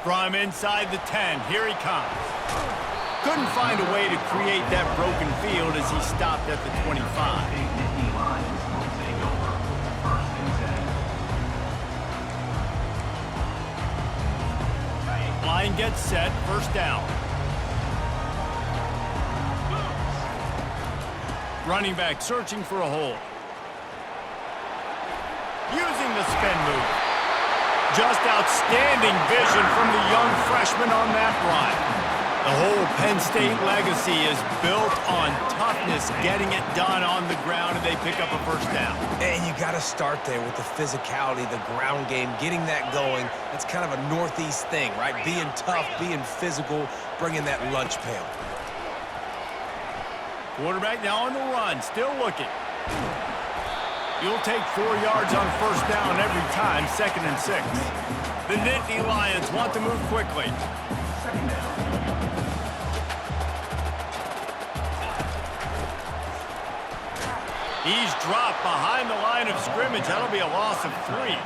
From inside the 10, here he comes. Couldn't find a way to create that broken field as he stopped at the 25. Line gets set, first down. Running back searching for a hole. Using the spin move. Just outstanding vision from the young freshman on that run. The whole Penn State legacy is built on toughness, getting it done on the ground, and they pick up a first down. And you got to start there with the physicality, the ground game, getting that going. That's kind of a Northeast thing, right? Being tough, being physical, bringing that lunch pail. Quarterback now on the run, still looking. You'll take 4 yards on first down every time, 2nd and 6. The Nittany Lions want to move quickly. Second down. He's dropped behind the line of scrimmage. That'll be a loss of 3.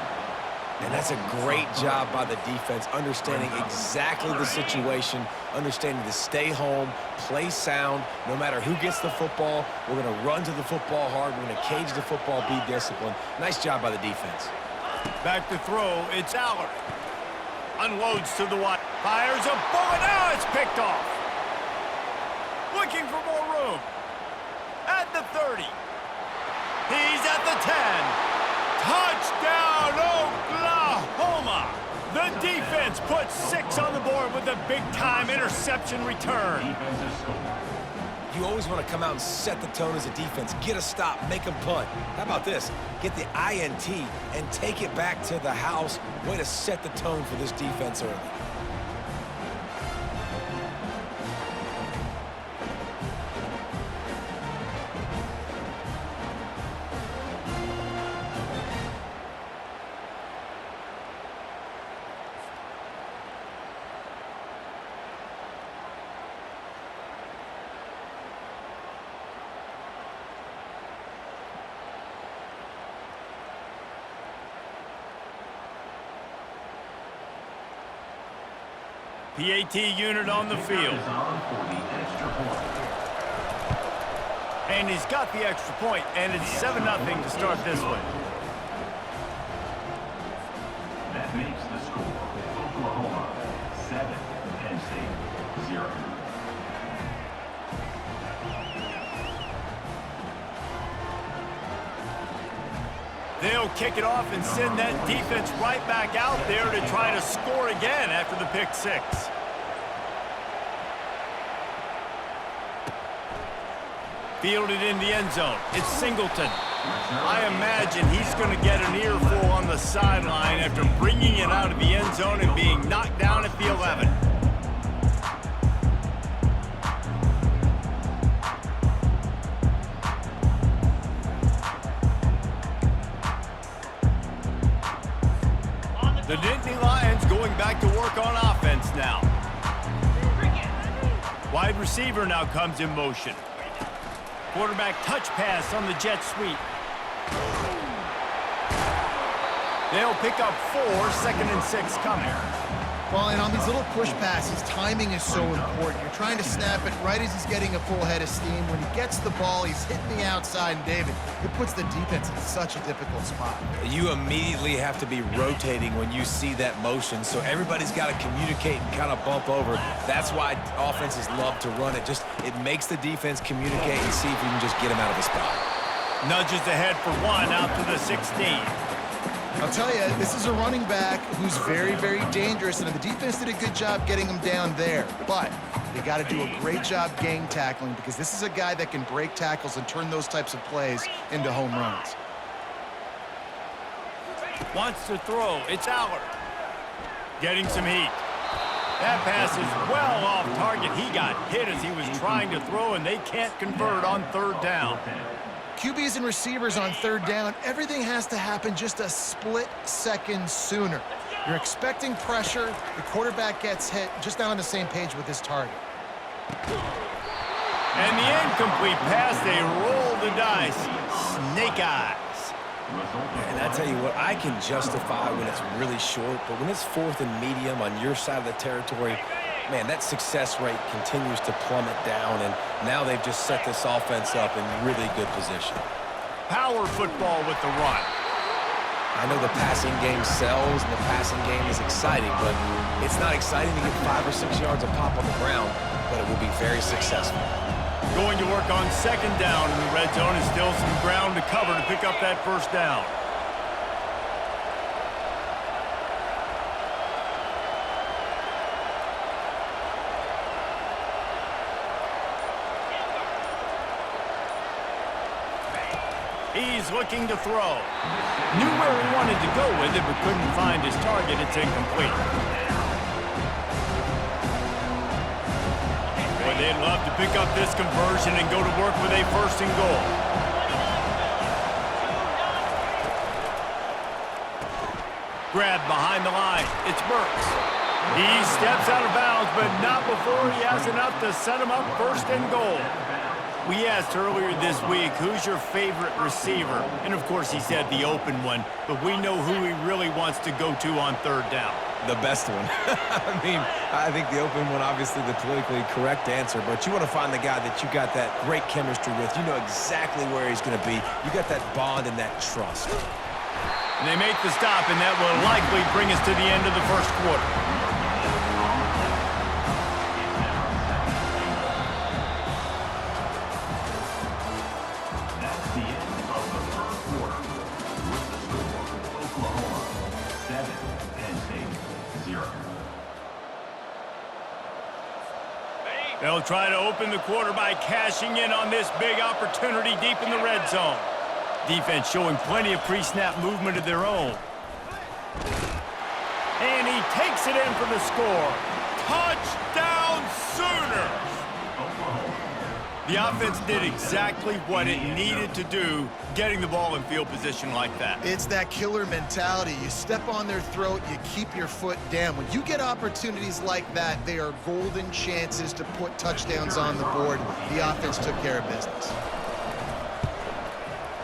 And that's a great job by the defense, understanding exactly the situation, understanding to stay home, play sound. No matter who gets the football, we're going to run to the football hard. We're going to cage the football, be disciplined. Nice job by the defense. Back to throw. It's Aller. Unloads to the wide. Fires a bullet. Now it's picked off. Looking for more room. At the 30. He's at the 10. Touchdown, Oklahoma! The defense puts 6 on the board with a big-time interception return. You always want to come out and set the tone as a defense. Get a stop, make them punt. How about this? Get the INT and take it back to the house. Way to set the tone for this defense early. PAT unit on the field. And he's got the extra point, and it's 7-0 to start this one. That makes the score Oklahoma 7, Penn State 0. They'll kick it off and send that defense right back out there to try to score again after the pick 6. Fielded in the end zone. It's Singleton. I imagine he's going to get an earful on the sideline after bringing it out of the end zone and being knocked down at the 11. The Nittany Lions going back to work on offense now. Wide receiver now comes in motion. Quarterback touch pass on the jet sweep. They'll pick up 4, 2nd and 6 coming. Well, and on these little push passes, timing is so important. You're trying to snap it right as he's getting a full head of steam. When he gets the ball, he's hitting the outside, and David, it puts the defense in such a difficult spot. You immediately have to be rotating when you see that motion, so everybody's got to communicate and kind of bump over. That's why offenses love to run it. It makes the defense communicate and see if you can just get him out of a spot. Nudges ahead for 1 out to the 16. I'll tell you, this is a running back who's very, very dangerous, and the defense did a good job getting him down there. But they got to do a great job gang tackling because this is a guy that can break tackles and turn those types of plays into home runs. Wants to throw. It's Aller. Getting some heat. That pass is well off target. He got hit as he was trying to throw, and they can't convert on 3rd down. QBs and receivers on 3rd down, everything has to happen just a split second sooner. You're expecting pressure, the quarterback gets hit, just not on the same page with his target. And the incomplete pass, they roll the dice. Snake eyes. And I tell you what, I can justify when it's really short, but when it's 4th and medium on your side of the territory, man, that success rate continues to plummet down, and now they've just set this offense up in really good position. Power football with the run. I know the passing game sells and the passing game is exciting, but it's not exciting to get 5 or 6 yards of pop on the ground, but it will be very successful. Going to work on 2nd down in the red zone, and still some ground to cover to pick up that 1st down. He's looking to throw. Knew where he wanted to go with it, but couldn't find his target. It's incomplete. Boy, they'd love to pick up this conversion and go to work with a 1st and goal. Grab behind the line. It's Burks. He steps out of bounds, but not before he has enough to set him up 1st and goal. We asked earlier this week, who's your favorite receiver? And, of course, he said the open one, but we know who he really wants to go to on 3rd down. The best one. I mean, I think the open one, obviously the politically correct answer, but you want to find the guy that you got that great chemistry with. You know exactly where he's going to be. You got that bond and that trust. And they make the stop, and that will likely bring us to the end of the 1st quarter. They'll try to open the quarter by cashing in on this big opportunity deep in the red zone. Defense showing plenty of pre-snap movement of their own. And he takes it in for the score. Touchdown Sooners! The offense did exactly what it needed to do, getting the ball in field position like that. It's that killer mentality. You step on their throat, you keep your foot down. When you get opportunities like that, they are golden chances to put touchdowns on the board. The offense took care of business.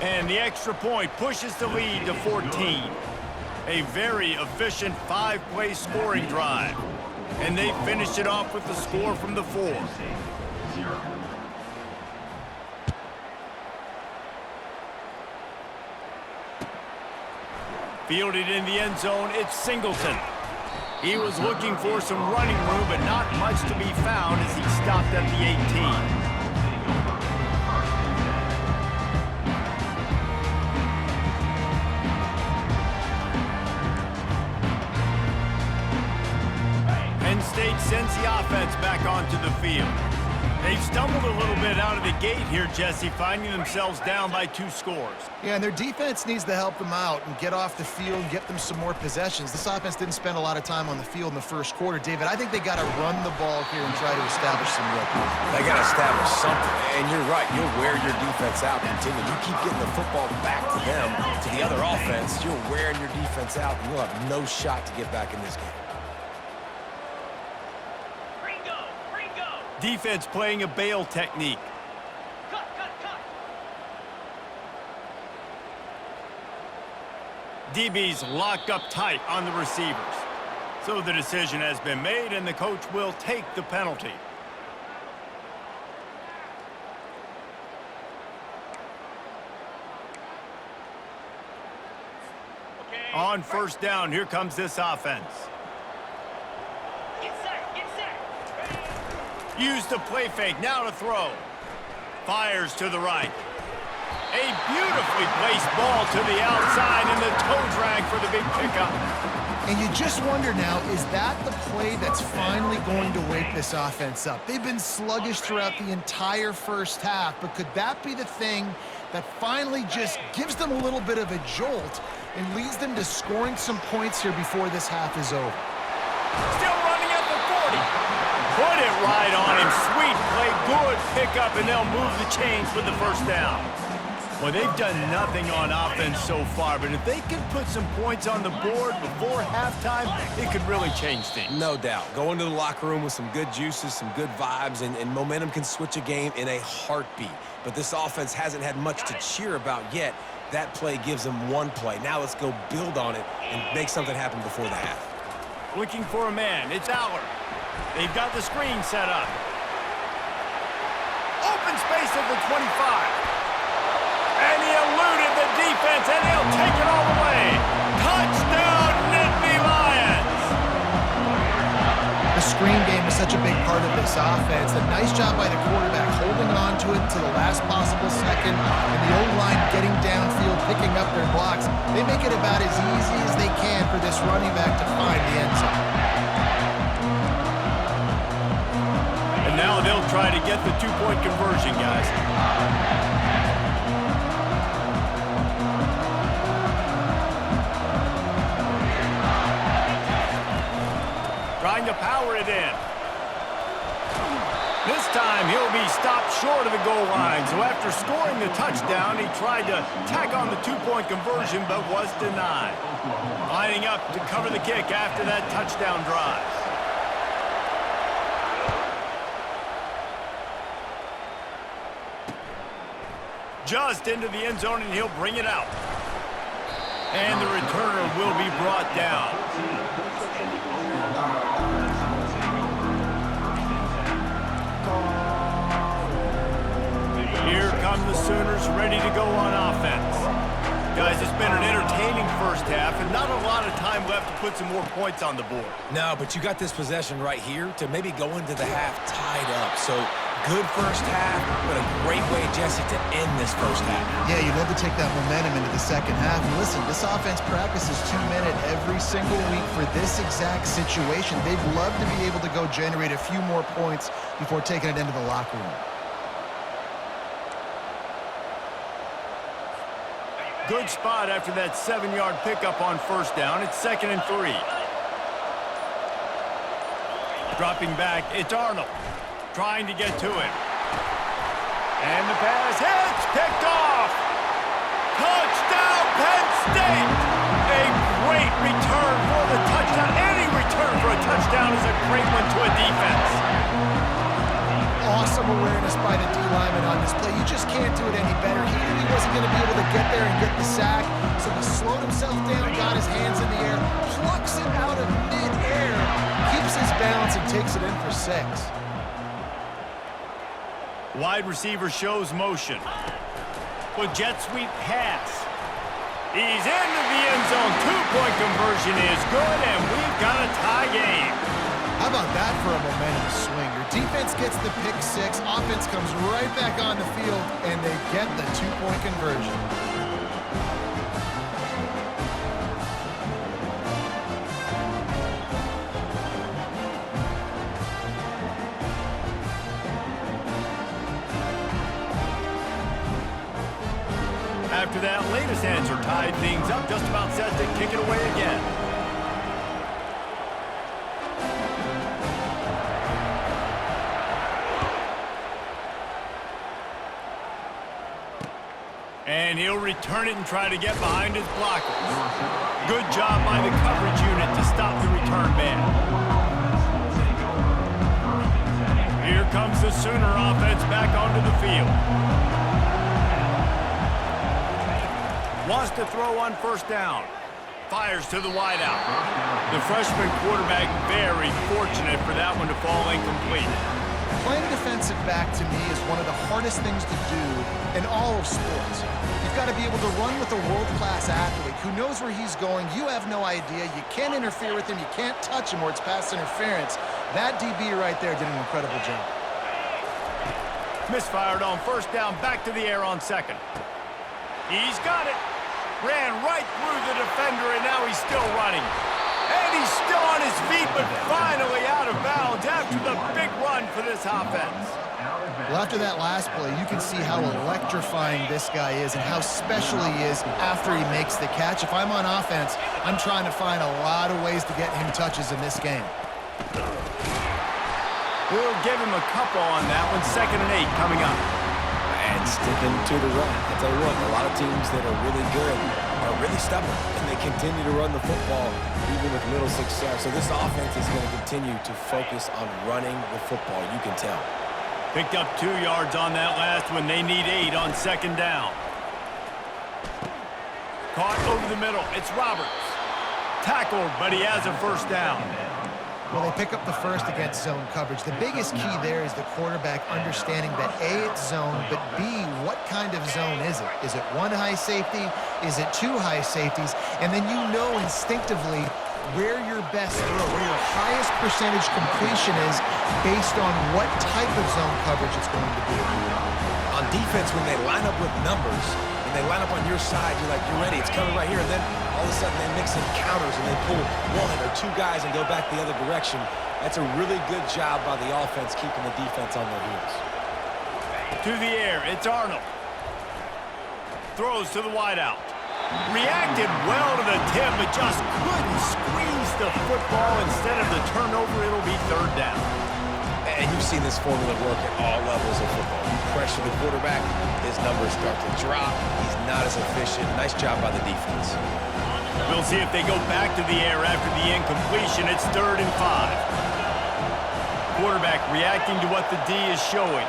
And the extra point pushes the lead to 14. A very efficient 5-play scoring drive. And they finished it off with the score from the 4. Fielded in the end zone, it's Singleton. He was looking for some running room, but not much to be found as he stopped at the 18. Penn State sends the offense back onto the field. They've stumbled a little bit out of the gate here, Jesse, finding themselves down by 2 scores. Yeah, and their defense needs to help them out and get off the field and get them some more possessions. This offense didn't spend a lot of time on the field in the 1st quarter. David, I think they got to run the ball here and try to establish some rhythm. They got to establish something, and you're right. You'll wear your defense out continue. You keep getting the football back to them, to the other offense, you're wearing your defense out, and you'll have no shot to get back in this game. Defense playing a bail technique. Cut. DBs lock up tight on the receivers. So the decision has been made, and the coach will take the penalty. On 1st down, here comes this offense. Used the play fake, now to throw. Fires to the right. A beautifully placed ball to the outside, and the toe drag for the big pickup. And you just wonder now, is that the play that's finally going to wake this offense up? They've been sluggish throughout the entire 1st half, but could that be the thing that finally just gives them a little bit of a jolt and leads them to scoring some points here before this half is over? Still running at the 40. Put it right on him. Sweet play, good pickup, and they'll move the chains with the 1st down. Well, they've done nothing on offense so far, but if they can put some points on the board before halftime, it could really change things. No doubt. Go into the locker room with some good juices, some good vibes, and momentum can switch a game in a heartbeat. But this offense hasn't had much to cheer about yet. That play gives them one play. Now let's go build on it and make something happen before the half. Looking for a man. It's Aller. They've got the screen set up. Open space at the 25. And he eluded the defense, and he'll take it all the way. Touchdown, Nittany Lions! The screen game is such a big part of this offense. A nice job by the quarterback holding on to it to the last possible second, and the O-line getting downfield, picking up their blocks. They make it about as easy as they can for this running back to find the end zone. And now they'll try to get the two-point conversion, guys. Trying to power it in. This time he'll be stopped short of the goal line. So after scoring the touchdown, he tried to tack on the two-point conversion but was denied. Lining up to cover the kick after that touchdown drive. Just into the end zone, and he'll bring it out. And the returner will be brought down. Here come the Sooners ready to go on offense. Guys, it's been an entertaining first half and not a lot of time left to put some more points on the board. No, but you got this possession right here to maybe go into the half tied up. So good first half, but a great way, Jesse, to end this first half. Yeah, you'd love to take that momentum into the second half. And listen, this offense practices 2-minute every single week for this exact situation. They'd love to be able to go generate a few more points before taking it into the locker room. Good spot after that 7-yard pickup on first down. It's 2nd and 3. Dropping back, it's Arnold. Trying to get to him. And the pass hits, picked off. Touchdown, Penn State. A great return for the touchdown. Any return for a touchdown is a great one to a defense. Awesome awareness by the D-lineman on this play. You just can't do it any better. He knew he wasn't going to be able to get there and get the sack, so he slowed himself down, got his hands in the air, plucks it out of mid-air, keeps his balance, and takes it in for 6. Wide receiver shows motion. With jet sweep pass. He's into the end zone. Two-point conversion is good, and we've got a tie game. How about that for a momentum swing? Your defense gets the pick 6, offense comes right back on the field, and they get the two-point conversion. After that latest answer tied things up, just about set to kick it away again. And he'll return it and try to get behind his blockers. Good job by the coverage unit to stop the return man. Here comes the Sooner offense back onto the field. Wants to throw on first down. Fires to the wideout. The freshman quarterback very fortunate for that one to fall incomplete. Playing defensive back, to me, is one of the hardest things to do in all of sports. You've got to be able to run with a world-class athlete who knows where he's going. You have no idea. You can't interfere with him. You can't touch him or it's pass interference. That DB right there did an incredible job. Misfired on first down, back to the air on second. He's got it. Ran right through the defender, and now he's still running. And he's still on his feet, but finally out of bounds after the big run for this offense. Well, after that last play, you can see how electrifying this guy is and how special he is after he makes the catch. If I'm on offense, I'm trying to find a lot of ways to get him touches in this game. We'll give him a couple on that one. 2nd and 8 coming up. And sticking to the run. I'll tell you what, a lot of teams that are really good are really stubborn, and they continue to run the football even with little success. So this offense is going to continue to focus on running the football. You can tell. Picked up 2 yards on that last one. They need 8 on 2nd down. Caught over the middle. It's Roberts. Tackled, but he has a first down. Well, they pick up the first against zone coverage. The biggest key there is the quarterback understanding that A, it's zone, but B, what kind of zone is it? Is it one high safety? Is it two high safeties? And then you know instinctively where your best throw, where your highest percentage completion is based on what type of zone coverage it's going to be. On defense, when they line up with numbers, when they line up on your side, you're like, you're ready, it's coming right here. And then all of a sudden they mix in counters and they pull one or two guys and go back the other direction. That's a really good job by the offense keeping the defense on their heels. To the air, it's Arnold. Throws to the wideout. Reacted well to the tip, but just couldn't squeeze the football. Instead of the turnover, it'll be third down. And you've seen this formula work at all levels of football. You pressure the quarterback, his numbers start to drop. He's not as efficient. Nice job by the defense. We'll see if they go back to the air after the incompletion. It's 3rd and 5. Quarterback reacting to what the D is showing.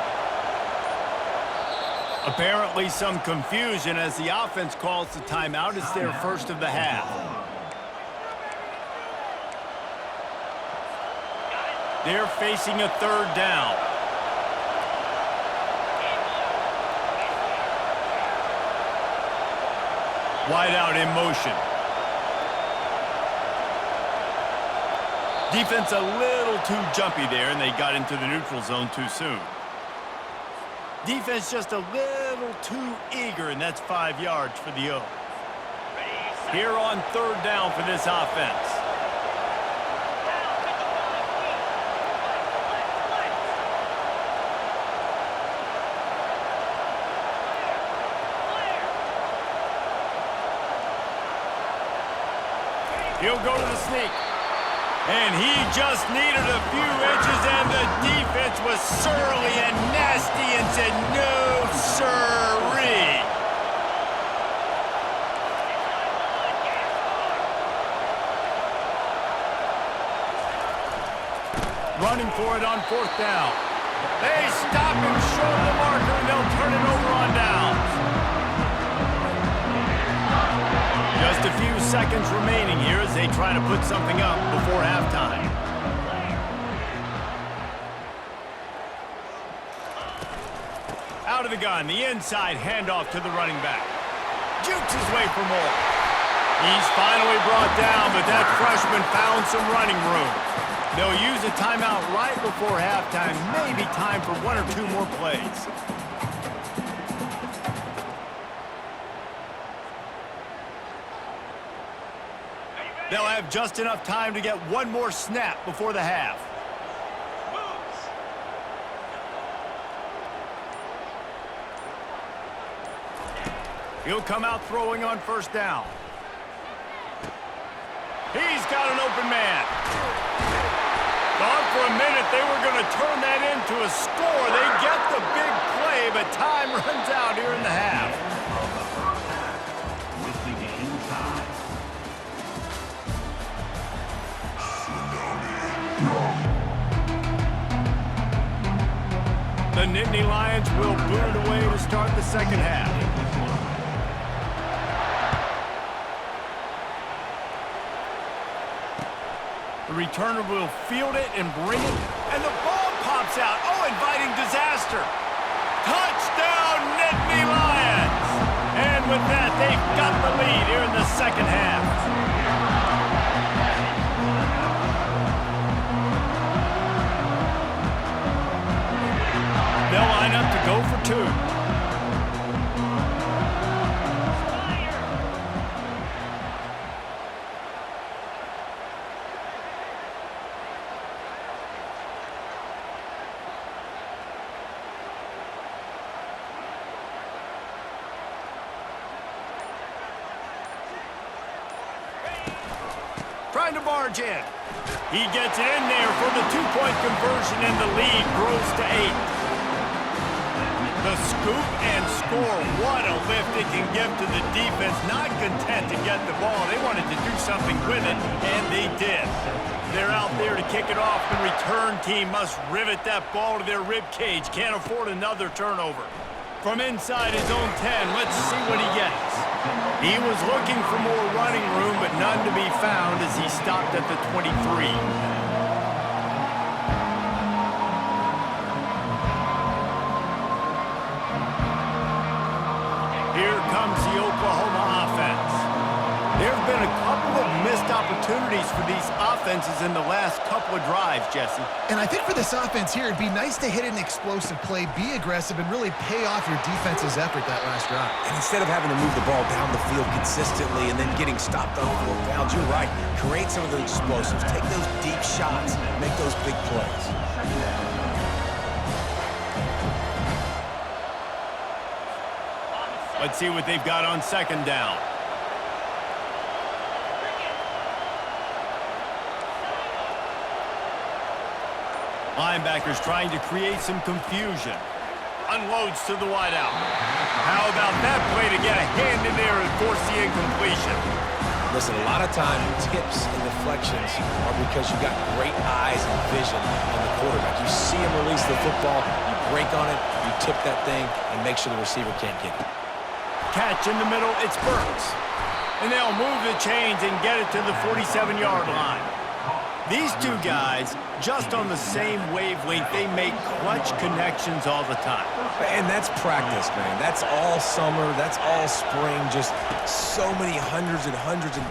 Apparently some confusion as the offense calls the timeout. It's their first of the half. They're facing a 3rd down. Wide out in motion. Defense a little too jumpy there, and they got into the neutral zone too soon. Defense just a little too eager, and that's 5 yards for the O. Here on 3rd down for this offense. He'll go to the sneak. And he just needed a few inches, and the defense was surly and nasty and said, no, sirree. Running for it on 4th down. They stop him short of the marker, and they'll turn it over on downs. Just a few seconds remaining here as they try to put something up before halftime. Out of the gun, the inside handoff to the running back. Jukes his way for more. He's finally brought down, but that freshman found some running room. They'll use a timeout right before halftime, maybe time for 1 or 2 more plays. They'll have just enough time to get 1 more snap before the half. He'll come out throwing on 1st down. He's got an open man. Thought for a minute they were going to turn that into a score. They get the big play, but time runs out here in the half. With the game tied. The Nittany Lions will boot it away to start the second half. The returner will field it and bring it, and the ball pops out. Oh, inviting disaster. Touchdown, Nittany Lions! And with that, they've got the lead here in the second half. They'll line up to go for 2. Trying to barge in. He gets it in there for the 2-point conversion, and the lead grows to 8. The scoop and score. What a lift it can give to the defense. Not content to get the ball. They wanted to do something with it, and they did. They're out there to kick it off. The return team must rivet that ball to their rib cage. Can't afford another turnover. From inside his own 10, let's see what he gets. He was looking for more running room, but none to be found as he stopped at the 23. Here comes the Oklahoma offense. There have been a couple of missed opportunities for these offenses in the last couple of drives, Jesse. And I think for this offense here, it'd be nice to hit an explosive play, be aggressive, and really pay off your defense's effort that last drive. And instead of having to move the ball down the field consistently and then getting stopped on 4 downs, you're right. Create some of those explosives. Take those deep shots. Make those big plays. Let's see what they've got on second down. Linebackers trying to create some confusion. Unloads to the wideout. How about that play to get a hand in there and force the incompletion? Listen, a lot of time, tips and deflections are because you got great eyes and vision on the quarterback. You see him release the football, you break on it, you tip that thing, and make sure the receiver can't get it. Catch in the middle, it's Burks. And they'll move the chains and get it to the 47-yard line. These two guys, just on the same wavelength, they make clutch connections all the time. And that's practice, man. That's all summer. That's all spring. Just so many hundreds and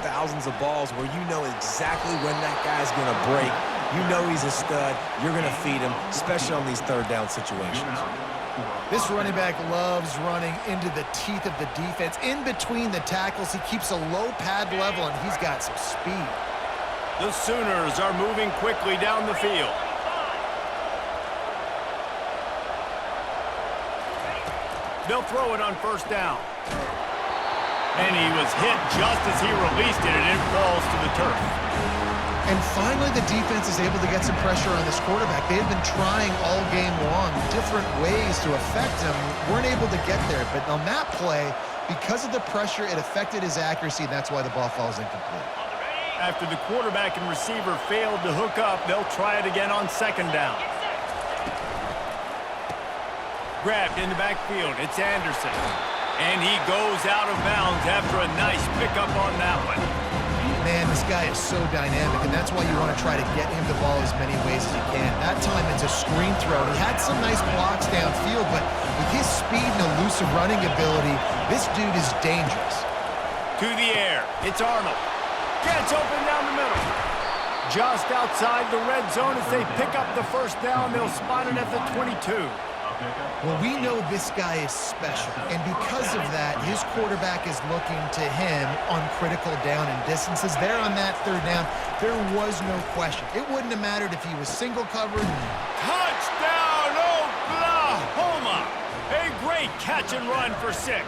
thousands of balls where you know exactly when that guy's going to break. You know he's a stud. You're going to feed him, especially on these third down situations. This running back loves running into the teeth of the defense. In between the tackles, he keeps a low pad level, and he's got some speed. The Sooners are moving quickly down the field. They'll throw it on first down. And he was hit just as he released it, and it falls to the turf. And finally, the defense is able to get some pressure on this quarterback. They had been trying all game long different ways to affect him. Weren't able to get there. But on that play, because of the pressure, it affected his accuracy, and that's why the ball falls incomplete. After the quarterback and receiver failed to hook up, they'll try it again on second down. Grabbed in the backfield, it's Anderson. And he goes out of bounds after a nice pickup on that one. Man, this guy is so dynamic, and that's why you want to try to get him the ball as many ways as you can. That time, it's a screen throw. He had some nice blocks downfield, but with his speed and elusive running ability, this dude is dangerous. To the air, it's Arnold. Gets open down the middle. Just outside the red zone as they pick up the first down. They'll spot it at the 22. Well, we know this guy is special, and because of that, his quarterback is looking to him on critical down and distances. There on that third down, there was no question. It wouldn't have mattered if he was single covered. Touchdown, Oklahoma! A great catch and run for 6.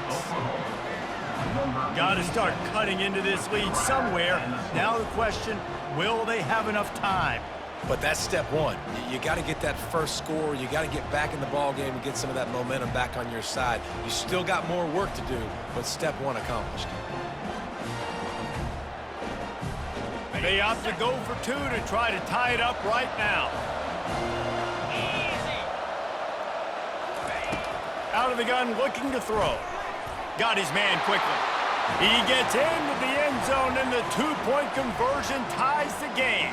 Got to start cutting into this lead somewhere. Now the question, will they have enough time? But that's step one. You got to get that first score. You got to get back in the ball game and get some of that momentum back on your side. You still got more work to do, but step one accomplished. They opt to go for 2 to try to tie it up right now. Out of the gun, looking to throw. Got his man quickly. He gets into the end zone, and the 2-point conversion ties the game.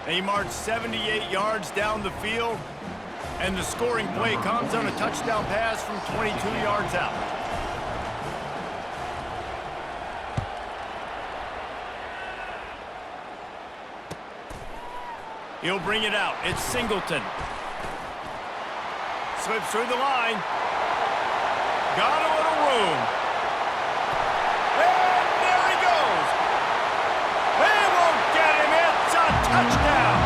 They march 78 yards down the field, and the scoring play comes on a touchdown pass from 22 yards out. He'll bring it out. It's Singleton. Slips through the line. Got a little room. And there he goes. They won't get him. It's a touchdown.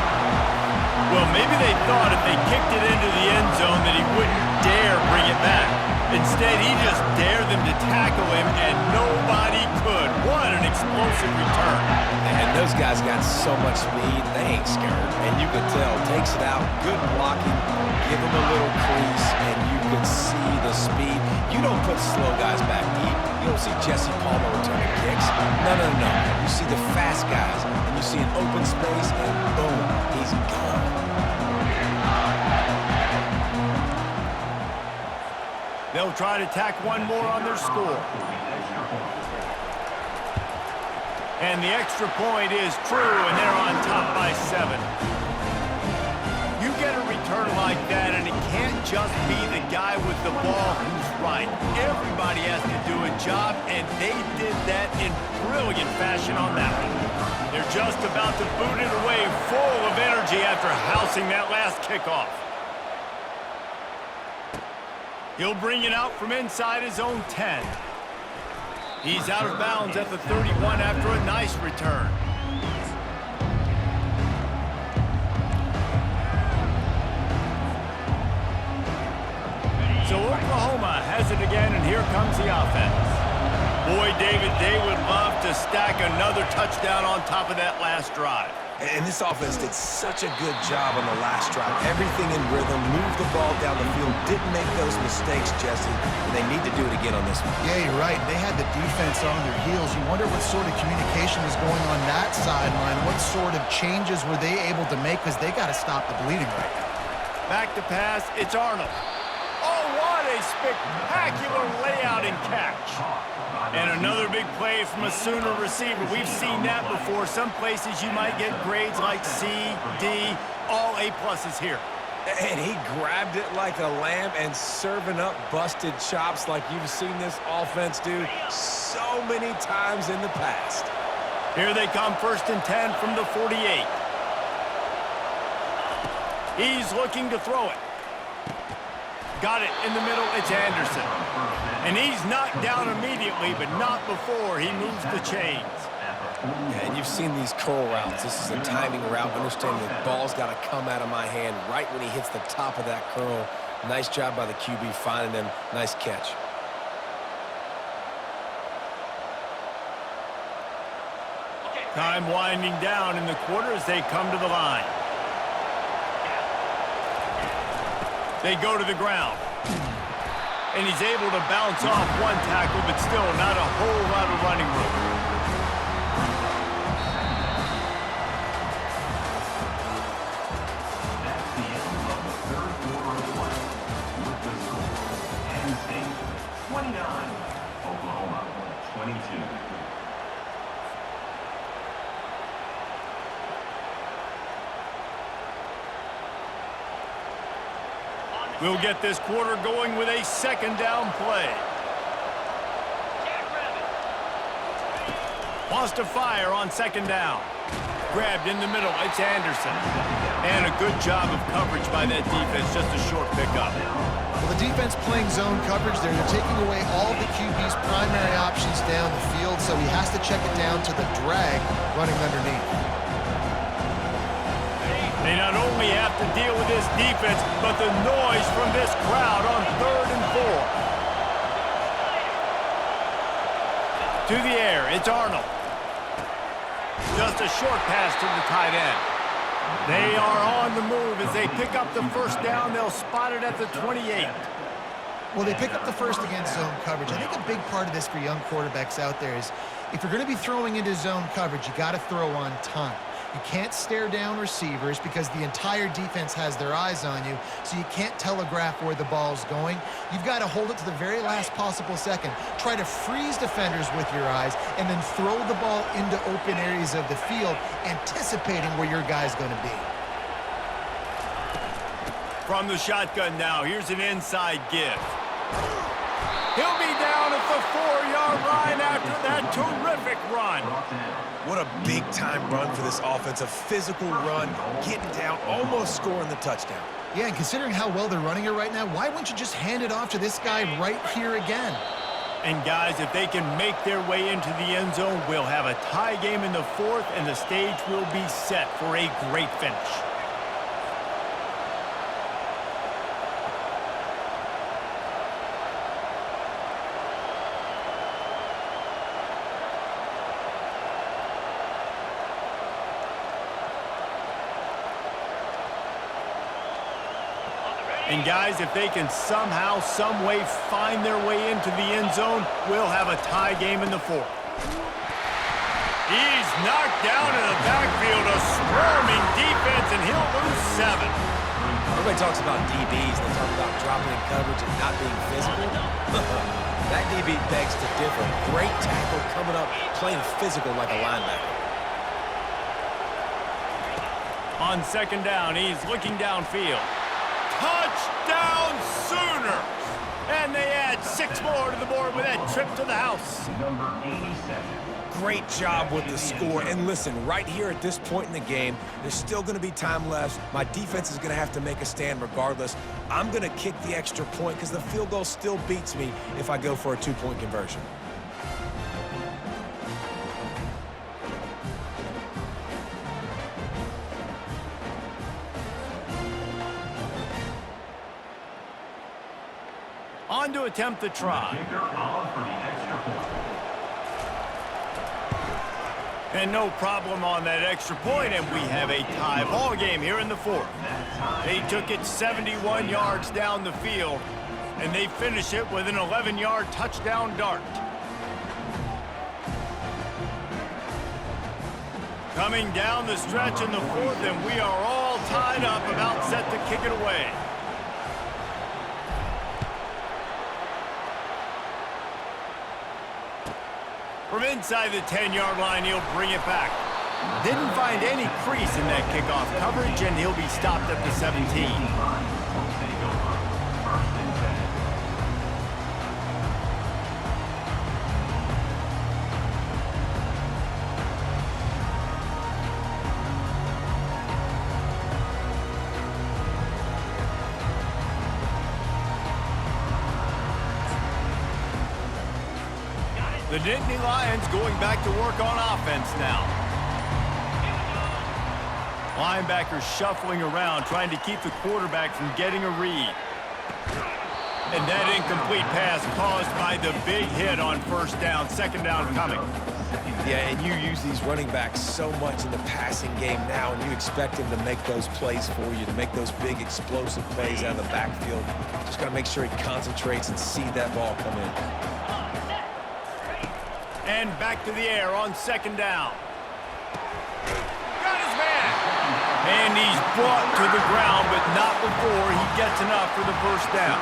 Well, maybe they thought if they kicked it into the end zone that he wouldn't dare bring it back. Instead, he just dared them to tackle him, and nobody could. What an explosive return. And those guys got so much speed, they ain't scared. And you can tell, takes it out, good blocking, give him a little crease, and you can see the speed. You don't put slow guys back deep. You don't see Jesse Palmer returning kicks. No. You see the fast guys, and you see an open space, and boom, he's gone. They'll try to tack one more on their score. And the extra point is true, and they're on top by 7. You get a return like that, and it can't just be the guy with the ball who's right. Everybody has to do a job, and they did that in brilliant fashion on that one. They're just about to boot it away, full of energy after housing that last kickoff. He'll bring it out from inside his own 10. He's out of bounds at the 31 after a nice return. So Oklahoma has it again, and here comes the offense. Boy, David, they would love to stack another touchdown on top of that last drive. And this offense did such a good job on the last drive. Everything in rhythm, moved the ball down the field, didn't make those mistakes, Jesse, and they need to do it again on this one. Yeah, you're right. They had the defense on their heels. You wonder what sort of communication was going on that sideline. What sort of changes were they able to make, because they got to stop the bleeding right now. Back to pass, it's Arnold. Oh, what a spectacular layout and catch. And another big play from a Sooner receiver. We've seen that before. Some places you might get grades like C, D, all A-pluses here. And he grabbed it like a lamb and serving up busted chops like you've seen this offense do so many times in the past. Here they come, 1st and 10 from the 48. He's looking to throw it. Got it in the middle, it's Anderson. And he's knocked down immediately, but not before he moves the chains. Yeah, and you've seen these curl routes. This is a timing route. Understand the ball's got to come out of my hand right when he hits the top of that curl. Nice job by the QB finding him. Nice catch. Time winding down in the quarter as they come to the line. They go to the ground. And he's able to bounce off one tackle, but still not a whole lot of running room. That's the end of the third quarter of play. With the score, Penn State 29, Oklahoma 22. We'll get this quarter going with a 2nd down play. Wants to fire on 2nd down. Grabbed in the middle, it's Anderson. And a good job of coverage by that defense, just a short pickup. Well, the defense playing zone coverage there. They're taking away all the QB's primary options down the field, so he has to check it down to the drag running underneath. They not only have to deal with this defense, but the noise from this crowd on 3rd and 4. To the air, it's Arnold. Just a short pass to the tight end. They are on the move as they pick up the 1st down. They'll spot it at the 28. Well, they pick up the 1st against zone coverage. I think a big part of this for young quarterbacks out there is if you're going to be throwing into zone coverage, you got to throw on time. You can't stare down receivers because the entire defense has their eyes on you, so you can't telegraph where the ball's going. You've got to hold it to the very last possible second. Try to freeze defenders with your eyes and then throw the ball into open areas of the field, anticipating where your guy's going to be. From the shotgun now, here's an inside give. He'll be down at the 4-yard line after that terrific run. What a big-time run for this offense. A physical run, getting down, almost scoring the touchdown. Yeah, and considering how well they're running it right now, why wouldn't you just hand it off to this guy right here again? And guys, if they can make their way into the end zone, we'll have a tie game in the 4th, and the stage will be set for a great finish. And guys, if they can somehow, some way find their way into the end zone, we'll have a tie game in the 4th. He's knocked down in the backfield, a swarming defense, and he'll lose 7. Everybody talks about DBs. They talk about dropping in coverage and not being physical. That DB begs to differ. Great tackle coming up, playing physical like a linebacker. On second down, he's looking downfield. Touchdown Sooners! And they add 6 more to the board with that trip to the house. Number 87. Great job with the score. And listen, right here at this point in the game, there's still going to be time left. My defense is going to have to make a stand regardless. I'm going to kick the extra point because the field goal still beats me if I go for a 2-point conversion. On to attempt the try. Kicker on for the extra point. And no problem on that extra point, and we have a tie ball game here in the fourth. They took it 71 yards down the field, and they finish it with an 11-yard touchdown dart. Coming down the stretch in the fourth, and we are all tied up, about set to kick it away. From inside the 10-yard line, he'll bring it back. Didn't find any crease in that kickoff coverage, and he'll be stopped at the 17. The Nittany Lions going back to work on offense now. Linebackers shuffling around, trying to keep the quarterback from getting a read. And that incomplete pass caused by the big hit on first down, second down coming. Yeah, and you use these running backs so much in the passing game now, and you expect them to make those plays for you, to make those big explosive plays out of the backfield. Just got to make sure he concentrates and see that ball come in. And back to the air on second down. Got his man. And he's brought to the ground, but not before he gets enough for the first down.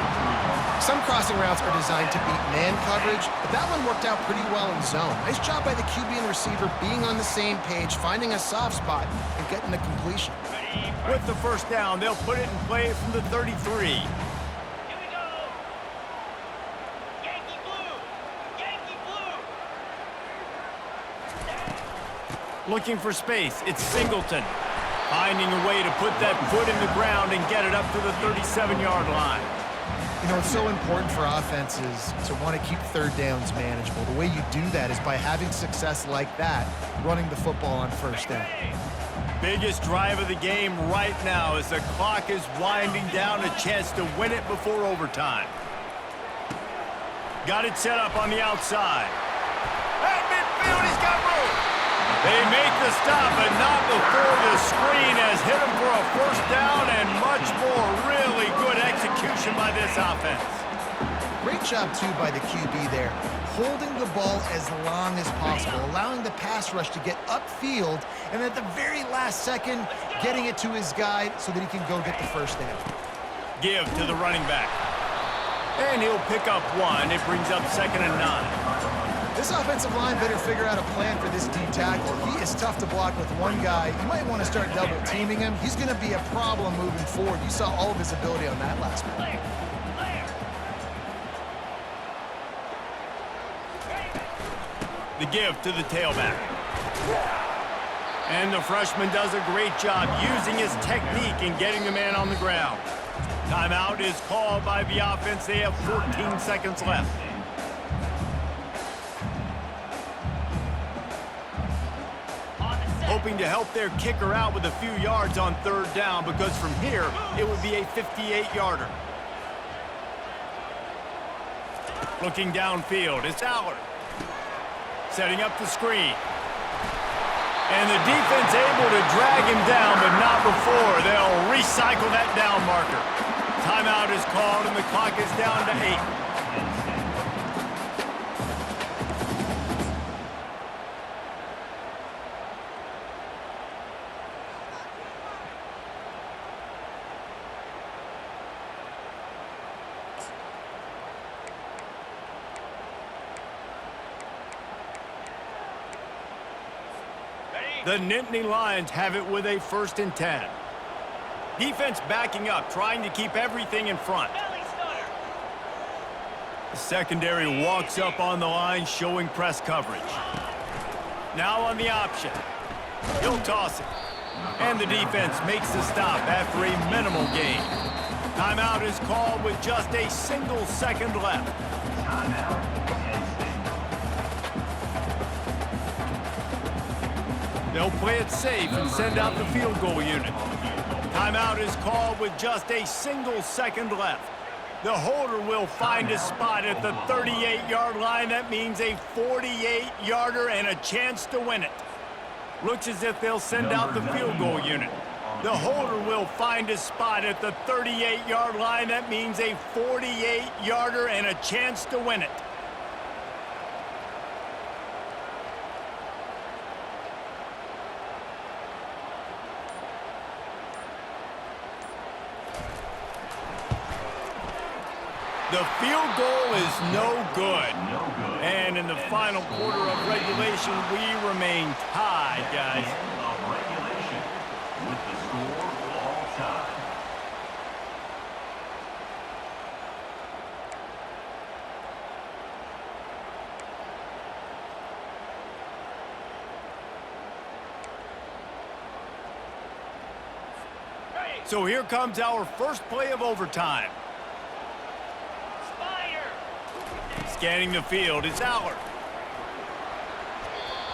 Some crossing routes are designed to beat man coverage, but that one worked out pretty well in zone. Nice job by the QB and receiver being on the same page, finding a soft spot, and getting the completion. With the first down, they'll put it in play from the 33. Looking for space, it's Singleton. Finding a way to put that foot in the ground and get it up to the 37-yard line. You know, it's so important for offenses to want to keep third downs manageable. The way you do that is by having success like that, running the football on first down. Biggest drive of the game right now as the clock is winding down, a chance to win it before overtime. Got it set up on the outside. At midfield, he's got room. They make the stop, but not before the screen has hit him for a first down and much more. Really good execution by this offense. Great job, too, by the QB there. Holding the ball as long as possible, allowing the pass rush to get upfield, and at the very last second, getting it to his guy so that he can go get the first down. Give to the running back. And he'll pick up one. It brings up 2nd and 9. This offensive line better figure out a plan for this D tackle. He is tough to block with one guy. You might want to start double teaming him. He's going to be a problem moving forward. You saw all of his ability on that last play. The give to the tailback. And the freshman does a great job using his technique and getting the man on the ground. Timeout is called by the offense. They have 14 seconds left. Hoping to help their kicker out with a few yards on third down, because from here, it would be a 58-yarder. Looking downfield, it's Allard. Setting up the screen. And the defense able to drag him down, but not before. They'll recycle that down marker. Timeout is called, and the clock is down to 8. The Nittany Lions have it with a 1st and 10. Defense backing up, trying to keep everything in front. The secondary walks up on the line, showing press coverage. Now on the option. He'll toss it. And the defense makes the stop after a minimal gain. Timeout is called with just a single second left. Timeout, Penn State. They'll play it safe and send out the field goal unit. Timeout is called with just a single second left. The holder will find a spot at the 38-yard line. That means a 48-yarder and a chance to win it. Looks as if they'll send out the field goal unit. The holder will find a spot at the 38-yard line. That means a 48-yarder and a chance to win it. The field goal is no good. And in the final quarter of regulation, we remain tied, guys. Of regulation with the score all time. So here comes our first play of overtime. Scanning the field, it's Aller.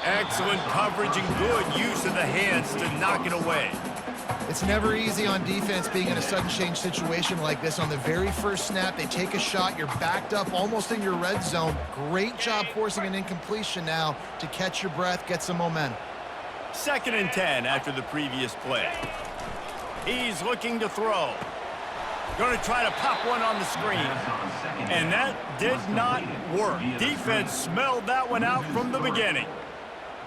Excellent coverage and good use of the hands to knock it away. It's never easy on defense being in a sudden change situation like this. On the very first snap, they take a shot. You're backed up almost in your red zone. Great job forcing an incompletion now to catch your breath, get some momentum. 2nd and 10 after the previous play. He's looking to throw. Going to try to pop one on the screen. And that did not work. Defense smelled that one out from the beginning.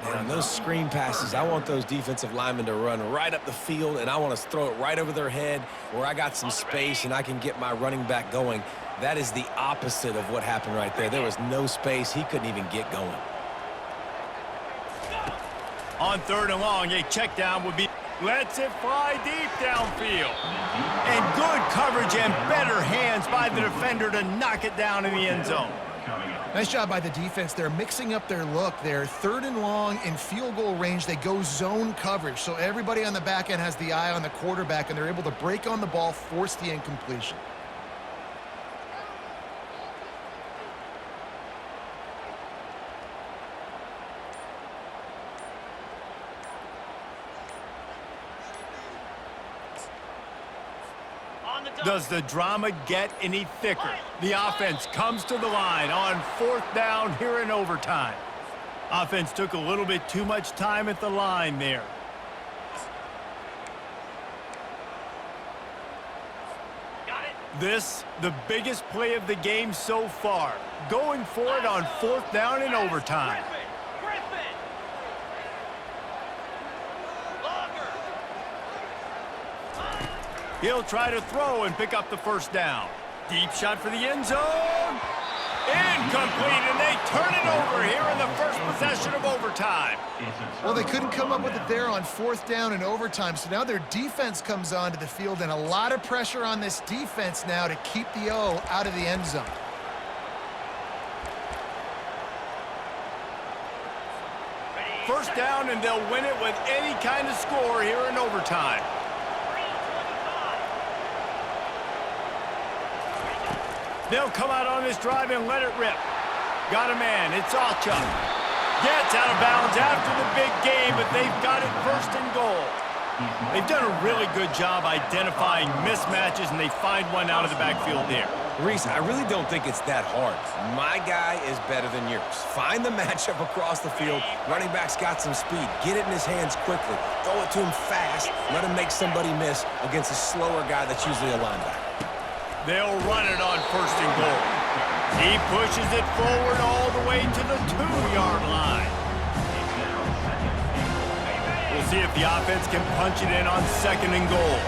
Man, on those screen passes, I want those defensive linemen to run right up the field, and I want to throw it right over their head where I got some space and I can get my running back going. That is the opposite of what happened right there. There was no space. He couldn't even get going. On 3rd and long, a check down would be... Lets it fly deep downfield. And good coverage and better hands by the defender to knock it down in the end zone. Nice job by the defense. They're mixing up their look. They're 3rd and long in field goal range. They go zone coverage. So everybody on the back end has the eye on the quarterback, and they're able to break on the ball, force the incompletion. Does the drama get any thicker? The offense comes to the line on 4th down here in overtime. Offense took a little bit too much time at the line there. This, the biggest play of the game so far. Going for it on 4th down in overtime. He'll try to throw and pick up the 1st down. Deep shot for the end zone. Incomplete, and they turn it over here in the first possession of overtime. Well, they couldn't come up with it there on 4th down in overtime, so now their defense comes onto the field, and a lot of pressure on this defense now to keep the O out of the end zone. First down, and they'll win it with any kind of score here in overtime. They'll come out on this drive and let it rip. Got a man. It's Alchuk. Gets out of bounds after the big game, but they've got it 1st and goal. They've done a really good job identifying mismatches, and they find one out of the backfield there. Reese, I really don't think it's that hard. My guy is better than yours. Find the matchup across the field. Running back's got some speed. Get it in his hands quickly. Throw it to him fast. Let him make somebody miss against a slower guy that's usually a linebacker. They'll run it on 1st and goal. He pushes it forward all the way to the 2-yard line. We'll see if the offense can punch it in on 2nd and goal.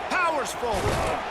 Powers forward.